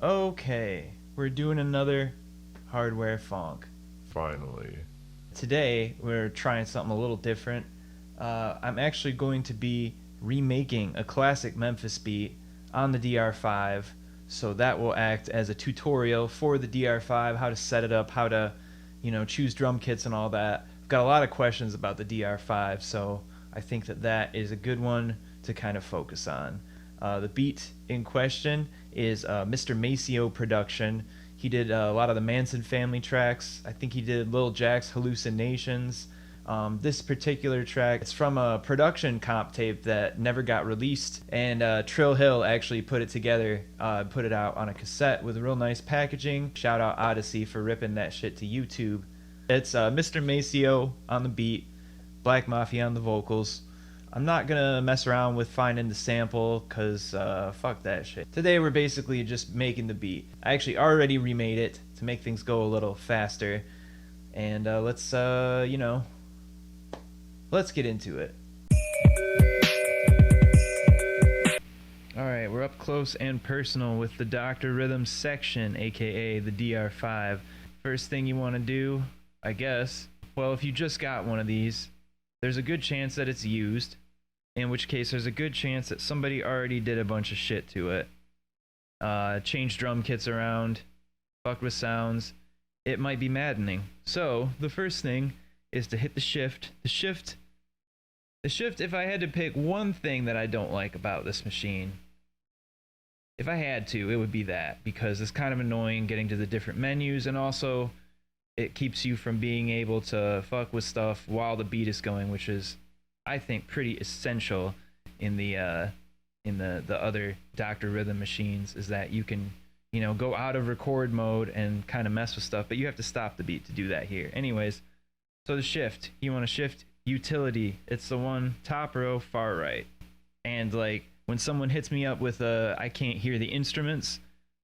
Okay, we're doing another hardware funk. Finally. Today, we're trying something a little different. I'm actually going to be remaking a classic Memphis beat on the DR-5, so that will act as a tutorial for the DR-5, how to set it up, how to, choose drum kits and all that. I've got a lot of questions about the DR-5, so I think that is a good one to kind of focus on. The beat in question is Mr. Maceo production. He did a lot of the Manson Family tracks. I think he did Lil Jack's Hallucinations. This particular track, it's from a production comp tape that never got released, and Trill Hill actually put it together, put it out on a cassette with real nice packaging. Shout out Odyssey for ripping that shit to YouTube. It's Mr. Maceo on the beat, Black Mafia on the vocals. I'm not gonna mess around with finding the sample because fuck that shit. Today we're basically just making the beat. I actually already remade it to make things go a little faster. And let's get into it. Alright, we're up close and personal with the Dr. Rhythm section, aka the DR-5. First thing you want to do, I guess, well, if you just got one of these, there's a good chance that it's used, in which case there's a good chance that somebody already did a bunch of shit to it. Changed drum kits around, fucked with sounds. It might be maddening. So, the first thing is to hit the shift. The shift, if I had to pick one thing that I don't like about this machine, if I had to, it would be that, because it's kind of annoying getting to the different menus, and also it keeps you from being able to fuck with stuff while the beat is going, which is, I think, pretty essential in the other Dr. Rhythm machines, is that you can, go out of record mode and kind of mess with stuff, but you have to stop the beat to do that here. Anyways, so the shift, you want to shift utility. It's the one top row, far right. And like when someone hits me up with I can't hear the instruments,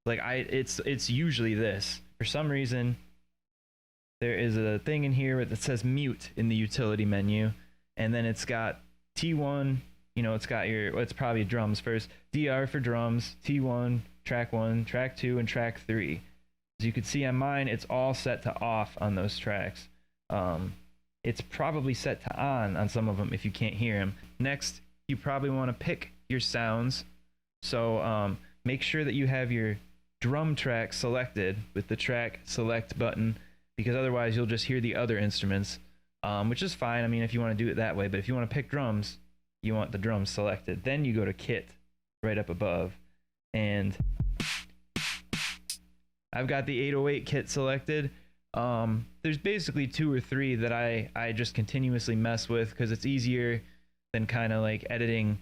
like it's usually this. For some reason, there is a thing in here that says mute in the utility menu, and then it's got T1, it's got it's probably drums first, DR for drums, T1, track 1, track 2, and track 3. As you can see on mine, it's all set to off on those tracks. It's probably set to on some of them if you can't hear them. Next, you probably want to pick your sounds, so make sure that you have your drum track selected with the track select button, because otherwise you'll just hear the other instruments, which is fine. I mean, if you want to do it that way, but if you want to pick drums, you want the drums selected. Then you go to kit right up above, and I've got the 808 kit selected. There's basically 2 or 3 that I just continuously mess with because it's easier than kind of like editing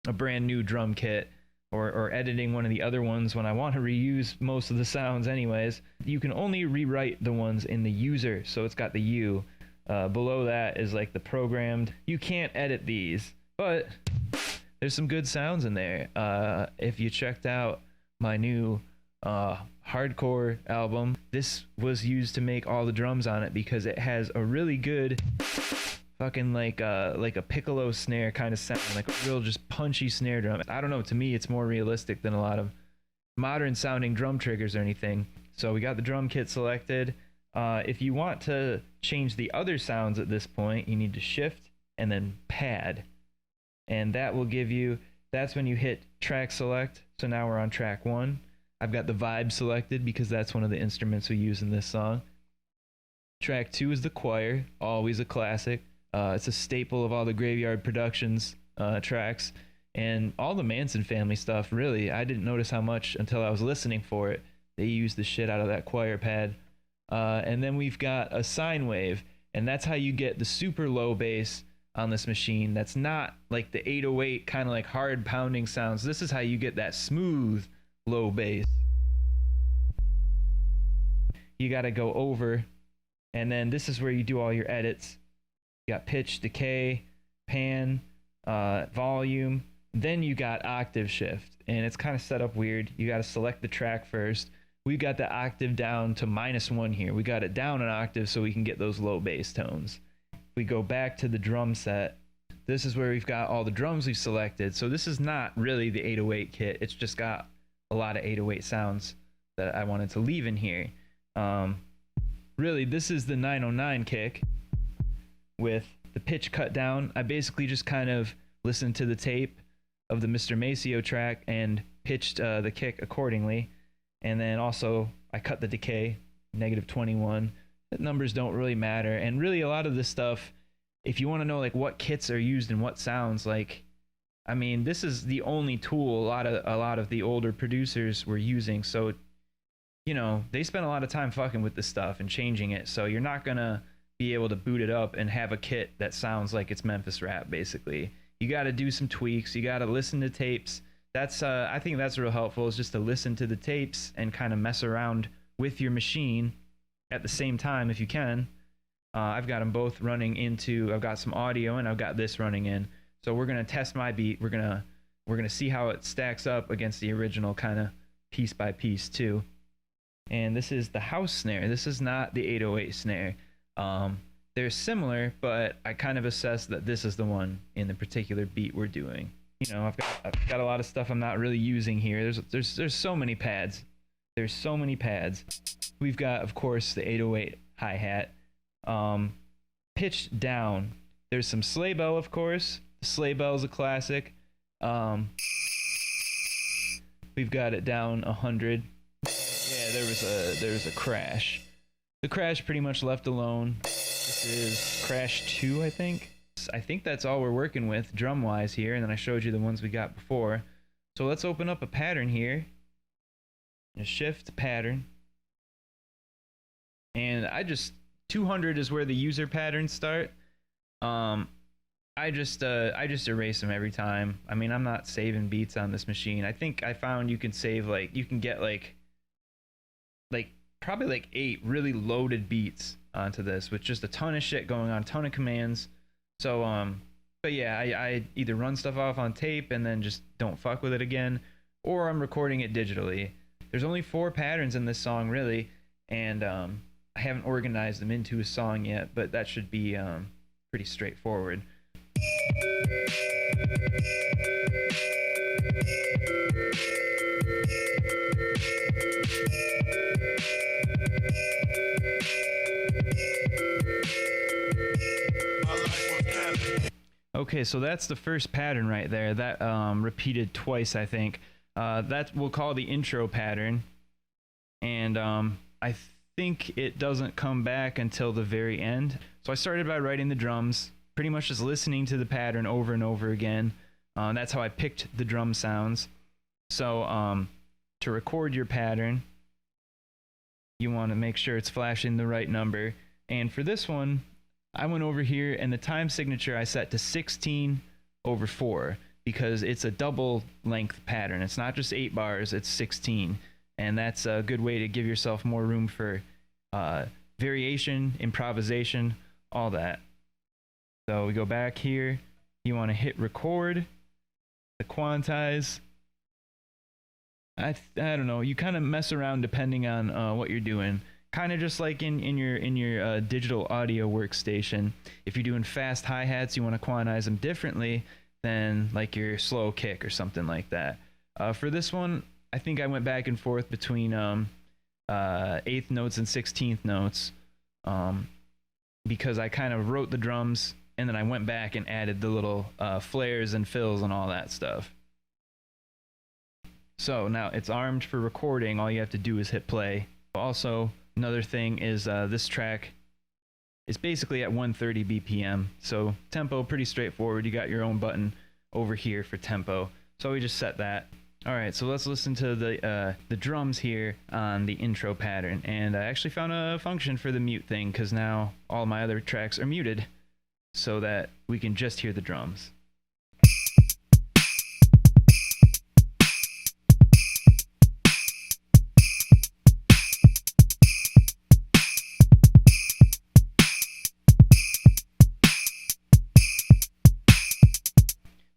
a brand new drum kit, or editing one of the other ones when I want to reuse most of the sounds anyways. You can only rewrite the ones in the user, so it's got the U. Below that is like the programmed. You can't edit these, but there's some good sounds in there. If you checked out my new hardcore album, this was used to make all the drums on it because it has a really good fucking like a piccolo snare kind of sound, like a real just punchy snare drum. I don't know, to me it's more realistic than a lot of modern sounding drum triggers or anything. So we got the drum kit selected. If you want to change the other sounds at this point, you need to shift and then pad, and that will give you, that's when you hit track select. So now we're on track 1. I've got the vibe selected because that's one of the instruments we use in this song. Track 2 is the choir, always a classic. It's a staple of all the Graveyard Productions tracks, and all the Manson Family stuff, really. I didn't notice how much until I was listening for it. They used the shit out of that choir pad. And then we've got a sine wave, and that's how you get the super low bass on this machine. That's not like the 808 kind of like hard pounding sounds. This is how you get that smooth low bass. You got to go over, and then this is where you do all your edits. You got pitch, decay, pan, volume. Then you got octave shift, and it's kind of set up weird. You got to select the track first. We got the octave down to -1 here. We got it down an octave so we can get those low bass tones. We go back to the drum set. This is where we've got all the drums we've selected. So this is not really the 808 kit. It's just got a lot of 808 sounds that I wanted to leave in here. Really, this is the 909 kick with the pitch cut down. I basically just kind of listened to the tape of the Mr. Maceo track and pitched the kick accordingly. And then also I cut the decay, -21. The numbers don't really matter. And really a lot of this stuff, if you want to know like what kits are used and what sounds, like, I mean, this is the only tool a lot of the older producers were using. So, you know, they spent a lot of time fucking with this stuff and changing it. So you're not gonna be able to boot it up and have a kit that sounds like it's Memphis Rap, basically. You got to do some tweaks. You got to listen to tapes. That's I think that's real helpful, is just to listen to the tapes and kind of mess around with your machine at the same time if you can. I've got them both running into, I've got some audio and I've got this running in. So we're gonna test my beat. We're gonna see how it stacks up against the original, kind of piece by piece too. And this is the house snare. This is not the 808 snare. They're similar, but I kind of assessed that this is the one in the particular beat we're doing. You know, I've got a lot of stuff I'm not really using here. There's so many pads. There's so many pads. We've got, of course, the 808 hi-hat. Pitched down. There's some sleigh bell, of course. The sleigh bell is a classic. We've got it down 100. Yeah, there was a crash. The crash pretty much left alone. This is crash 2, I think. I think that's all we're working with drum-wise here, and then I showed you the ones we got before. So let's open up a pattern here. A shift pattern. And 200 is where the user patterns start. I just erase them every time. I mean, I'm not saving beats on this machine. I think I found you can save, like, you can get like probably like 8 really loaded beats onto this with just a ton of shit going on, a ton of commands. So but yeah, I either run stuff off on tape and then just don't fuck with it again, or I'm recording it digitally. There's only 4 patterns in this song really, and I haven't organized them into a song yet, but that should be pretty straightforward. Okay, so that's the first pattern right there. That repeated twice, I think. That we'll call the intro pattern. And I think it doesn't come back until the very end. So I started by writing the drums, pretty much just listening to the pattern over and over again. That's how I picked the drum sounds. So to record your pattern, you want to make sure it's flashing the right number. And for this one, I went over here and the time signature I set to 16/4 because it's a double length pattern. It's not just 8 bars, it's 16. And that's a good way to give yourself more room for variation, improvisation, all that. So we go back here. You want to hit record, the quantize. I don't know. You kind of mess around depending on what you're doing. Kind of just like in your digital audio workstation. If you're doing fast hi-hats, you want to quantize them differently than like your slow kick or something like that. For this one, I think I went back and forth between 8th notes and 16th notes because I kind of wrote the drums and then I went back and added the little flares and fills and all that stuff. So now it's armed for recording. All you have to do is hit play. Also, another thing is this track is basically at 130 BPM. So tempo, pretty straightforward. You got your own button over here for tempo. So we just set that. All right, so let's listen to the drums here on the intro pattern. And I actually found a function for the mute thing because now all my other tracks are muted so that we can just hear the drums.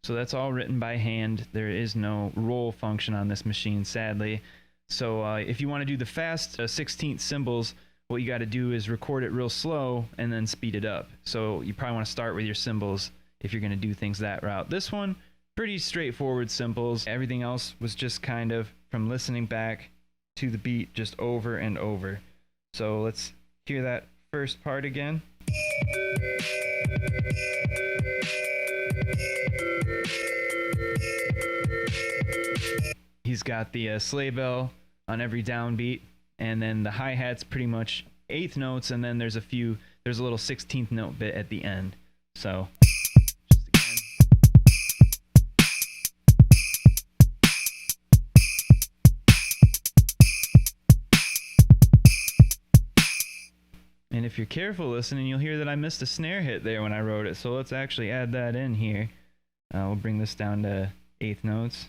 So that's all written by hand. There is no roll function on this machine, sadly. So if you want to do the fast 16th cymbals, what you got to do is record it real slow and then speed it up. So you probably want to start with your cymbals if you're going to do things that route. This one, pretty straightforward cymbals. Everything else was just kind of from listening back to the beat just over and over. So let's hear that first part again. He's got the sleigh bell on every downbeat, and then the hi-hat's pretty much eighth notes, and then there's a little 16th note bit at the end. So just again. And if you're careful listening, you'll hear that I missed a snare hit there when I wrote it. So let's actually add that in here. We'll bring this down to eighth notes.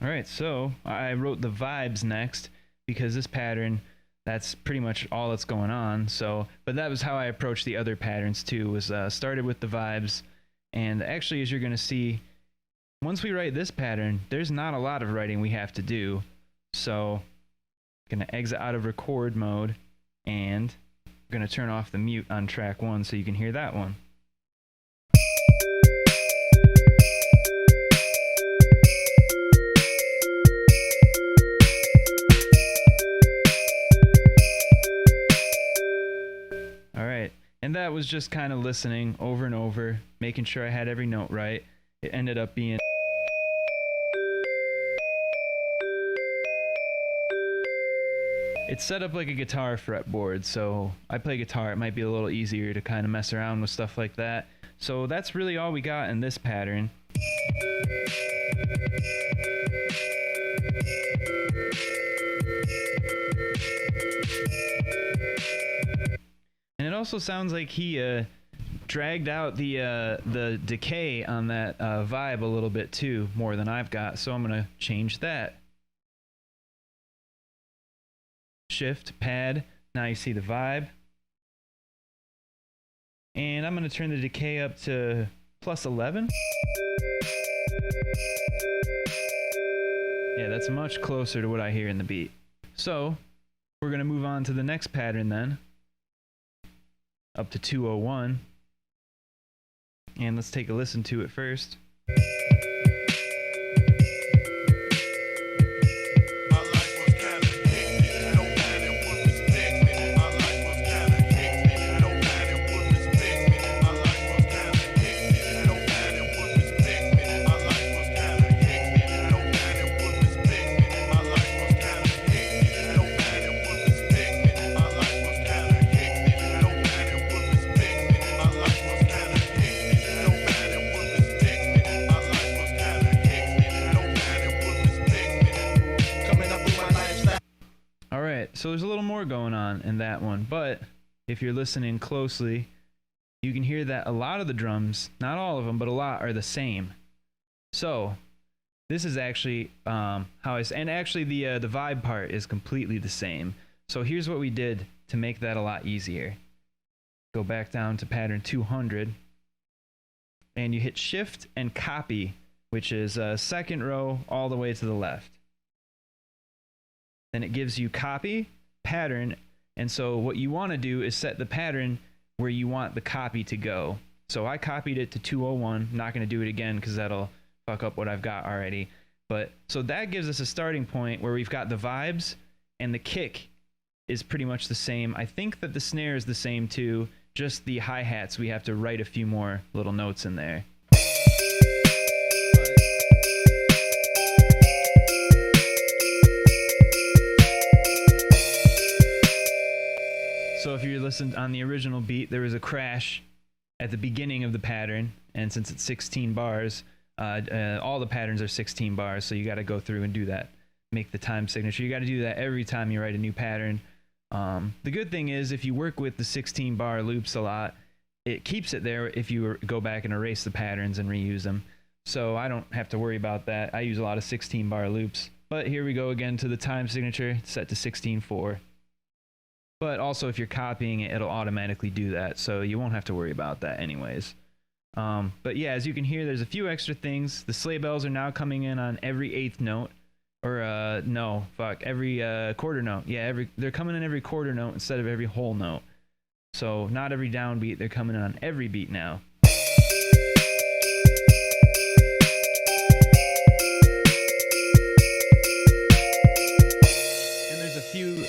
Alright, so I wrote the vibes next because this pattern, that's pretty much all that's going on. So, but that was how I approached the other patterns too, was started with the vibes. And actually, as you're going to see, once we write this pattern, there's not a lot of writing we have to do. So I'm going to exit out of record mode, and I'm going to turn off the mute on track 1 so you can hear that one. And that was just kind of listening over and over, making sure I had every note right. It ended up being... It's set up like a guitar fretboard, so I play guitar. It might be a little easier to kind of mess around with stuff like that. So that's really all we got in this pattern. And it also sounds like he dragged out the decay on that vibe a little bit too, more than I've got. So I'm gonna change that. Shift, pad. Now you see the vibe. And I'm gonna turn the decay up to +11. Yeah, that's much closer to what I hear in the beat. So we're gonna move on to the next pattern then. Up to 201, and let's take a listen to it first. So there's a little more going on in that one, but if you're listening closely, you can hear that a lot of the drums, not all of them, but a lot, are the same. So this is actually and actually the vibe part is completely the same. So here's what we did to make that a lot easier. Go back down to pattern 200, and you hit shift and copy, which is second row all the way to the left. Then it gives you copy, pattern, and so what you want to do is set the pattern where you want the copy to go. So I copied it to 201. I'm not going to do it again because that'll fuck up what I've got already. But so that gives us a starting point where we've got the vibes, and the kick is pretty much the same. I think that the snare is the same too, just the hi-hats, we have to write a few more little notes in there. So if you listened on the original beat, there was a crash at the beginning of the pattern, and since it's 16 bars, all the patterns are 16 bars, so you got to go through and do that, make the time signature. You got to do that every time you write a new pattern. The good thing is, if you work with the 16 bar loops a lot, it keeps it there if you go back and erase the patterns and reuse them. So I don't have to worry about that. I use a lot of 16 bar loops. But here we go again to the time signature, set to 16/4. but also if you're copying it, it'll automatically do that, so you won't have to worry about that anyways. But yeah, as you can hear, there's a few extra things. The sleigh bells are now coming in on every eighth note, or no, fuck, every quarter note. Yeah, they're coming in every quarter note instead of every whole note. So not every downbeat, they're coming in on every beat now.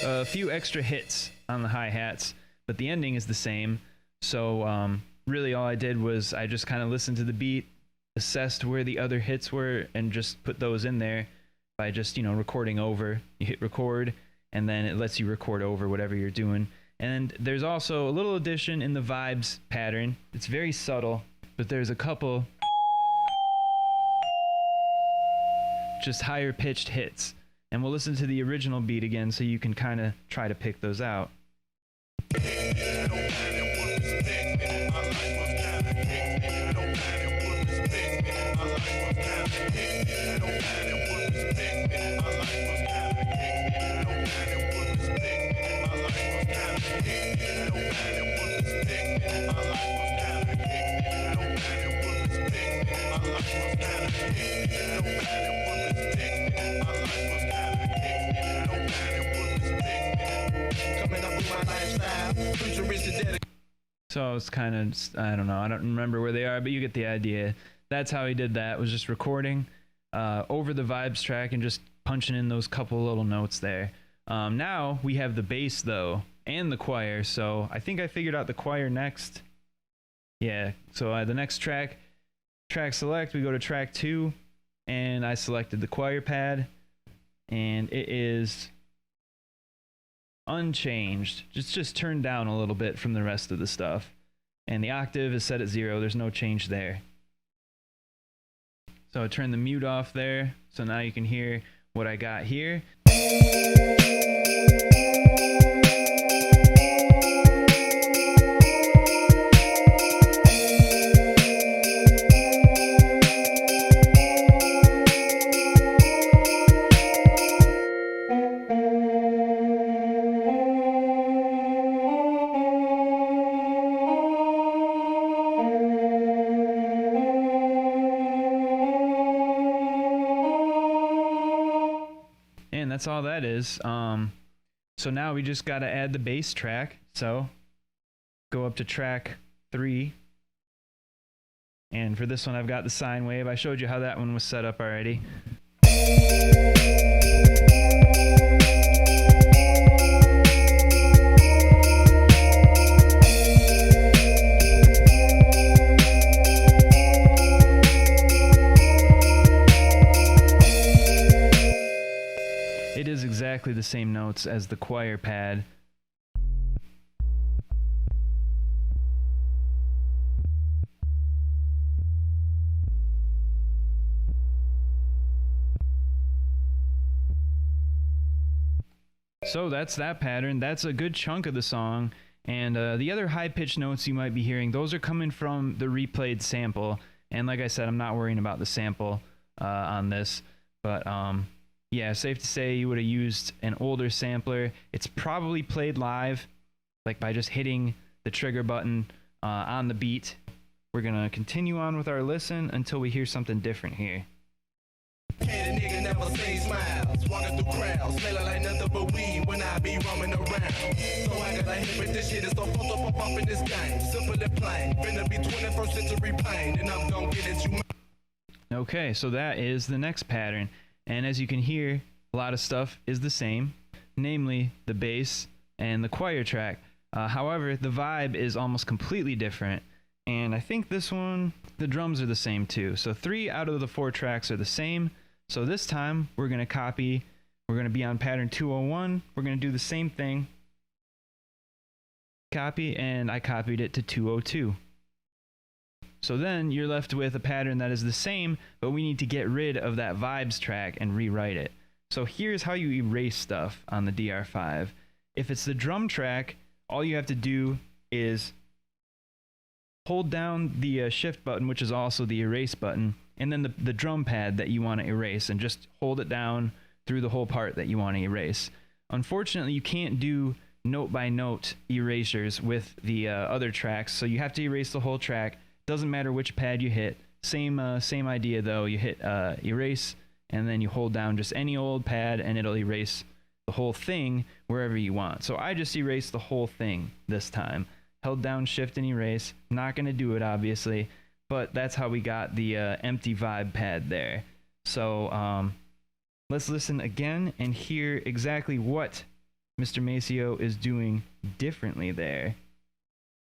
A few extra hits on the hi-hats, but the ending is the same. So really all I did was I just kind of listened to the beat, assessed where the other hits were, and just put those in there by just, you know, recording over. You hit record, and then it lets you record over whatever you're doing. And there's also a little addition in the vibes pattern. It's very subtle, but there's a couple just higher pitched hits. And we'll listen to the original beat again so you can kind of try to pick those out. So it's kind of, I don't know, I don't remember where they are, but you get the idea. That's how he did that, was just recording over the vibes track and just punching in those couple little notes there. Now we have the bass though, and the choir, so I think I figured out the choir next. Yeah, so the next track select, we go to track 2, and I selected the choir pad, and it is unchanged. It's just turned down a little bit from the rest of the stuff, and the octave is set at 0. There's no change there. So I turned the mute off there, so now you can hear what I got here. That's all that is. So now we just got to add the bass track. So go up to track 3, and for this one I've got the sine wave. I showed you how that one was set up already. It is exactly the same notes as the choir pad. So that's that pattern. That's a good chunk of the song. And the other high-pitched notes you might be hearing, those are coming from the replayed sample. And like I said, I'm not worrying about the sample on this. But yeah, safe to say you would have used an older sampler. It's probably played live, like by just hitting the trigger button on the beat. We're going to continue on with our listen until we hear something different here. Can't a nigga never say smiles, walking through crowds, smelling like nothing but weed when I be roaming around. So I gotta hit with this shit, it's so fucked up up in this game. Simple and plain, finna be 21st century pain, and I'm gonna get it, you. Okay, so that is the next pattern. And as you can hear, a lot of stuff is the same, namely the bass and the choir track. However, the vibe is almost completely different. And I think this one, the drums are the same too. So 3 out of the 4 tracks are the same. So this time we're going to be on pattern 201. We're going to do the same thing. Copy, and I copied it to 202. So then you're left with a pattern that is the same, but we need to get rid of that vibes track and rewrite it. So here's how you erase stuff on the DR-5. If it's the drum track, all you have to do is hold down the shift button, which is also the erase button, and then the drum pad that you want to erase, and just hold it down through the whole part that you want to erase. Unfortunately, you can't do note by note erasures with the other tracks, so you have to erase the whole track. Doesn't matter which pad you hit. Same idea though. You hit erase, and then you hold down just any old pad, and it'll erase the whole thing wherever you want. So I just erased the whole thing this time. Held down Shift and erase. Not gonna do it obviously, but that's how we got the empty vibe pad there. So let's listen again and hear exactly what Mr. Maceo is doing differently there.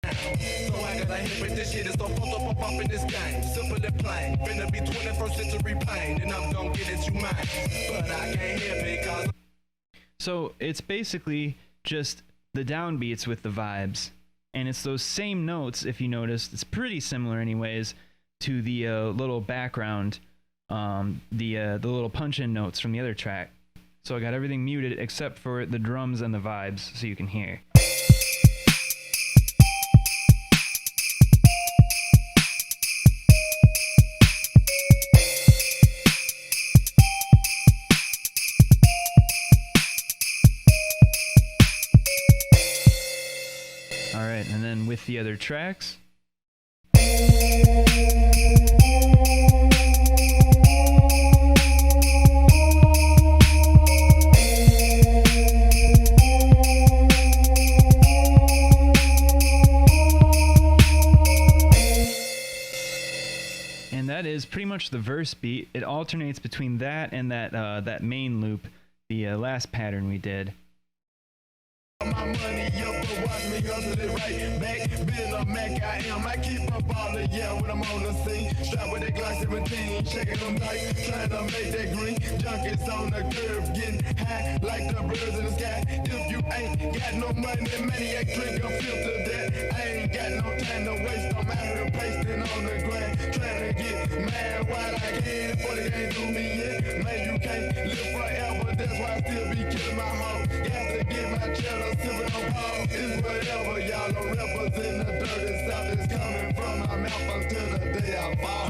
So I gotta hit with this shit, it's so fucked up in this game. Simple and plain, finna be 21st century pain, and I'm gonna get it you mine. But I can't hear because. So it's basically just the downbeats with the vibes, and it's those same notes. If you notice, it's pretty similar anyways to the little background, the little punch-in notes from the other track. So I got everything muted except for the drums and the vibes, so you can hear. Alright, and then with the other tracks. And that is pretty much the verse beat. It alternates between that and that main loop, the last pattern we did. My money up, but watch me hustle it right back. Bill up, Mac, I am. I keep up all the yeah when I'm on the scene. Strap with that Glock 17, checking them nights, trying to make that green. Junkies on the curve, getting high like the birds in the sky. If you ain't got no money, maniac drink a fifth of that. I ain't got no time to waste. I'm out here pasting on the ground, trying to get mad while I can. Before they ain't do me yet. Man, you can't live forever. That's why I still be killing my hoe. Got to get my cheddar. Sipping on Paul, it's whatever, y'all don't represent the dirty south is coming from my mouth until the day I fall.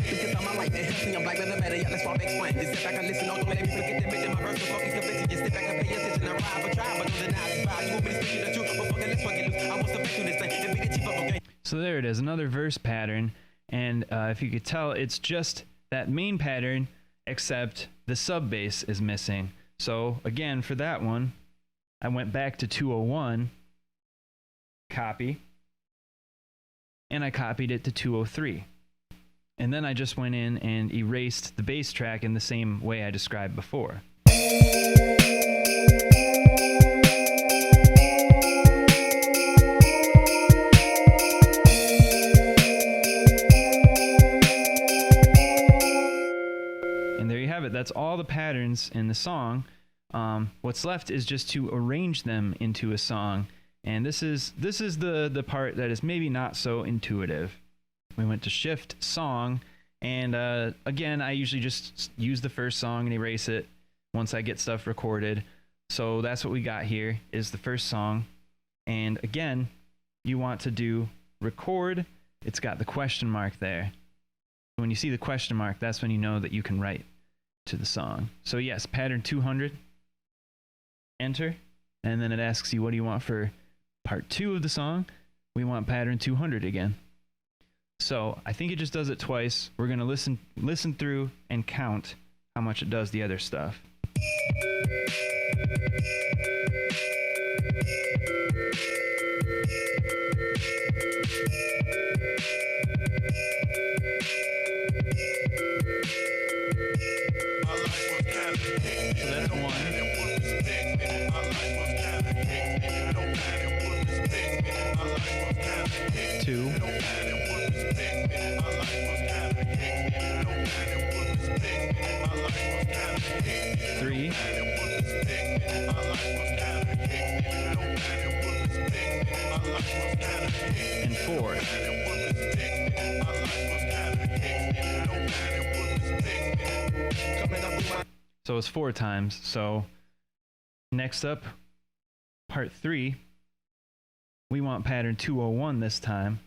Because I'm like that, healthy, I'm black, better, yeah, let's walk explain. Just sit back and listen, don't let me forget that bitch in my verse, before we convict you. Just sit back and pay attention, I ride but try, but don't deny it's fine. You want me to speak the truth, but fucking let's fucking loose. I want to make through this thing and be the chief of a game. So there it is, another verse pattern, and if you could tell, it's just that main pattern, except the sub bass is missing. So again, for that one, I went back to 201, copy, and I copied it to 203. And then I just went in and erased the bass track in the same way I described before. And there you have it. That's all the patterns in the song. What's left is just to arrange them into a song, and this is the part that is maybe not so intuitive. We went to Shift Song, and again, I usually just use the first song and erase it once I get stuff recorded. So that's what we got here is the first song, and again, you want to do record. It's got the question mark there. When you see the question mark, that's when you know that you can write to the song. So yes, pattern 200. Enter, and then it asks you what do you want for part 2 of the song. We want pattern 200 again. So I think it just does it twice. We're gonna listen through and count how much it does the other stuff. So that's one. 2. 3. And 4. So it's 4 times. So next up, part 3. We want pattern 201 this time,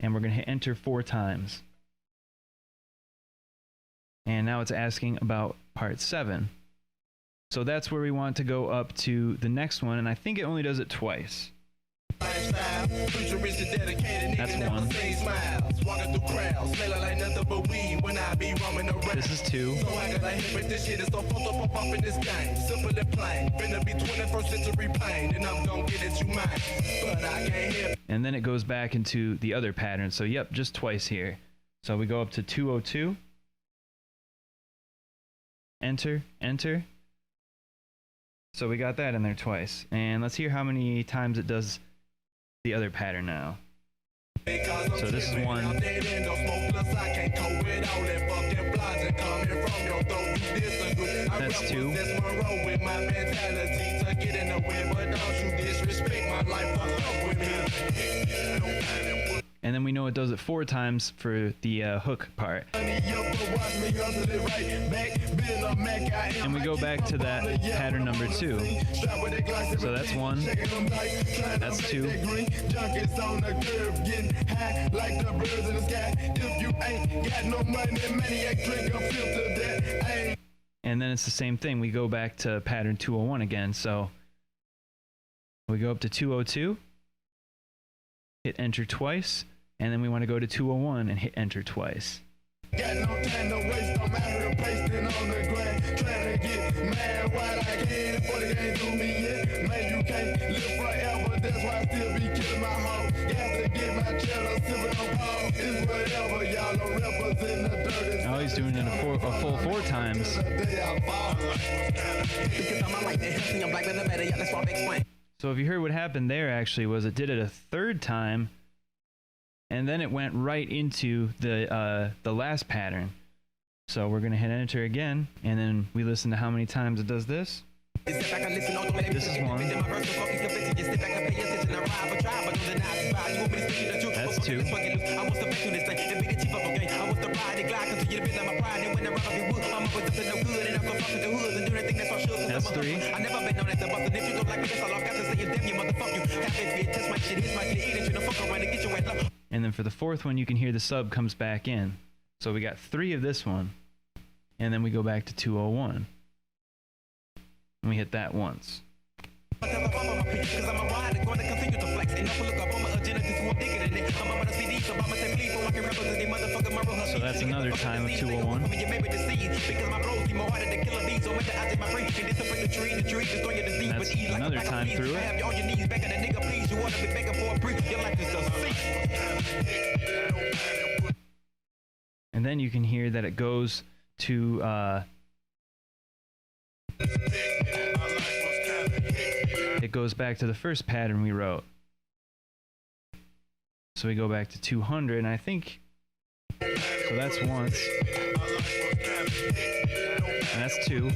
and we're going to hit enter 4 times. And now it's asking about part 7. So that's where we want to go up to the next one, and I think it only does it twice. That's one. This is two. And then it goes back into the other pattern. So yep, just twice here. So we go up to 202. Enter, enter. So we got that in there twice. And let's hear how many times it does the other pattern now. So this is one. That's two. And then we know it does it 4 times for the hook part. And we go back to that pattern number 2. So that's 1. That's 2. And then it's the same thing. We go back to pattern 201 again. So we go up to 202. Hit enter twice, and then we want to go to 201 and hit enter twice. Got no time to waste, I'm out here pasting on the ground, trying to get mad while I can, but it ain't do me yet. Man, you can't live forever, that's why I still be killing my hoe. Got to get my cheddar, sipping on Paul. It's whatever, y'all are representing the dirty. Oh, he's doing it a full 4 times. So if you heard what happened there, actually, was it did it a 3rd time, and then it went right into the last pattern. So we're gonna hit enter again, and then we listen to how many times it does this. This is 1. That's 2. That's 3. And then for the 4th one, you can hear the sub comes back in. So we got 3 of this one, and then we go back to 201. And we hit that once. So that's another time of 201. And that's another time through it. And then you can hear that it goes to it goes back to the first pattern we wrote. So we go back to 200, and I think so that's once, and that's 2.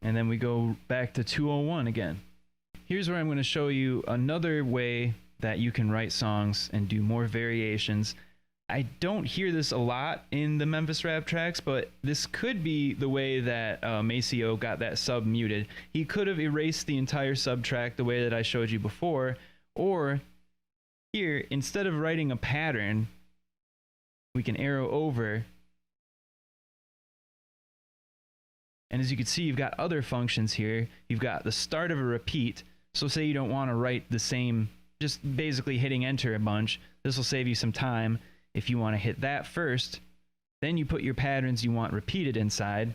And then we go back to 201 again. Here's where I'm going to show you another way that you can write songs and do more variations. I don't hear this a lot in the Memphis Rap tracks, but this could be the way that Maceo got that sub muted. He could have erased the entire sub track the way that I showed you before, or here, instead of writing a pattern, we can arrow over. And as you can see, you've got other functions here. You've got the start of a repeat. So say you don't want to write the same, just basically hitting enter a bunch. This will save you some time. If you want to hit that first, then you put your patterns you want repeated inside.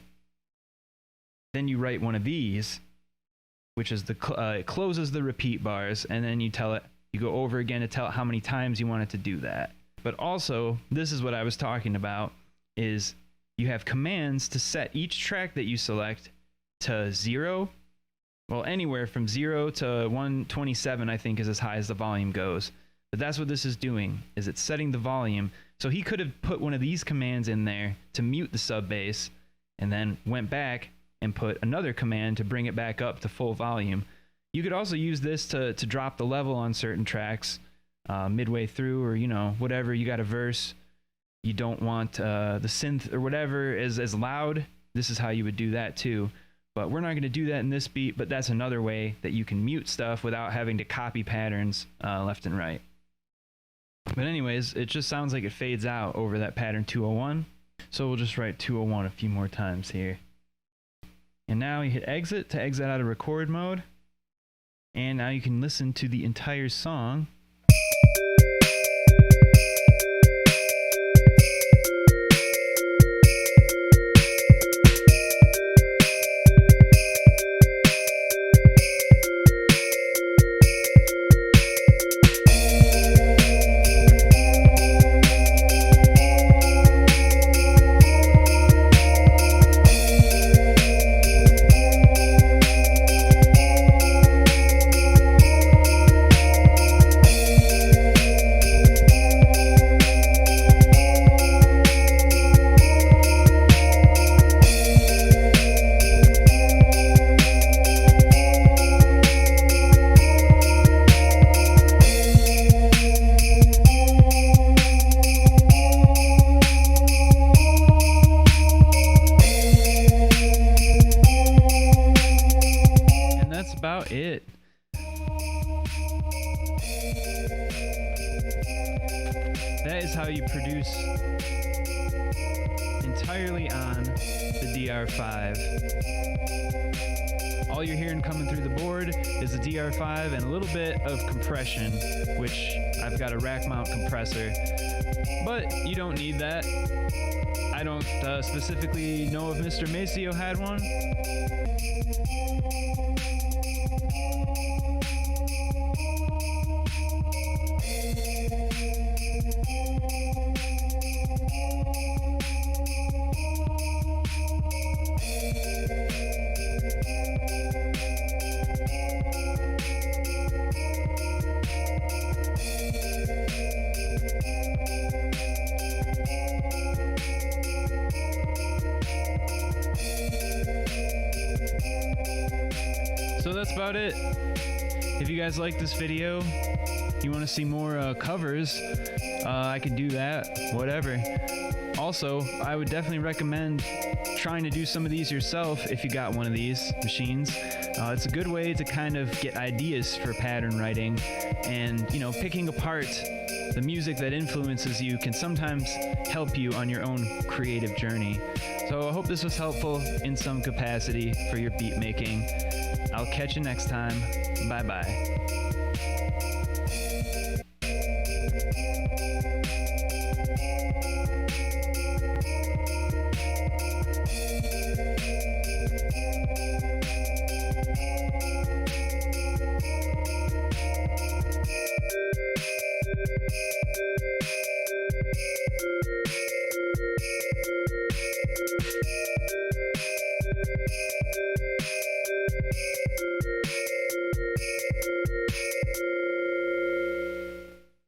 Then you write one of these, which is it closes the repeat bars, and then you tell it, you go over again to tell it how many times you want it to do that. But also, this is what I was talking about, is you have commands to set each track that you select to 0. Well, anywhere from 0 to 127, I think, is as high as the volume goes. But that's what this is doing, is it's setting the volume. So he could have put one of these commands in there to mute the sub bass, and then went back and put another command to bring it back up to full volume. You could also use this to drop the level on certain tracks midway through, or, you know, whatever. You got a verse, you don't want the synth or whatever as loud. This is how you would do that too. But we're not going to do that in this beat, but that's another way that you can mute stuff without having to copy patterns left and right. But anyways, it just sounds like it fades out over that pattern 201. So we'll just write 201 a few more times here. And now you hit exit to exit out of record mode. And now you can listen to the entire song. About it. That is how you produce entirely on the DR-5. All you're hearing coming through the board is the DR-5 and a little bit of compression, which I've got a rack mount compressor, but you don't need that. I don't specifically know if Mr. Maceo had one. So that's about it. If you guys like this video, you want to see more covers, I could do that, whatever. Also, I would definitely recommend trying to do some of these yourself if you got one of these machines. It's a good way to kind of get ideas for pattern writing, and picking apart the music that influences you can sometimes help you on your own creative journey. So I hope this was helpful in some capacity for your beat making. I'll catch you next time. Bye bye.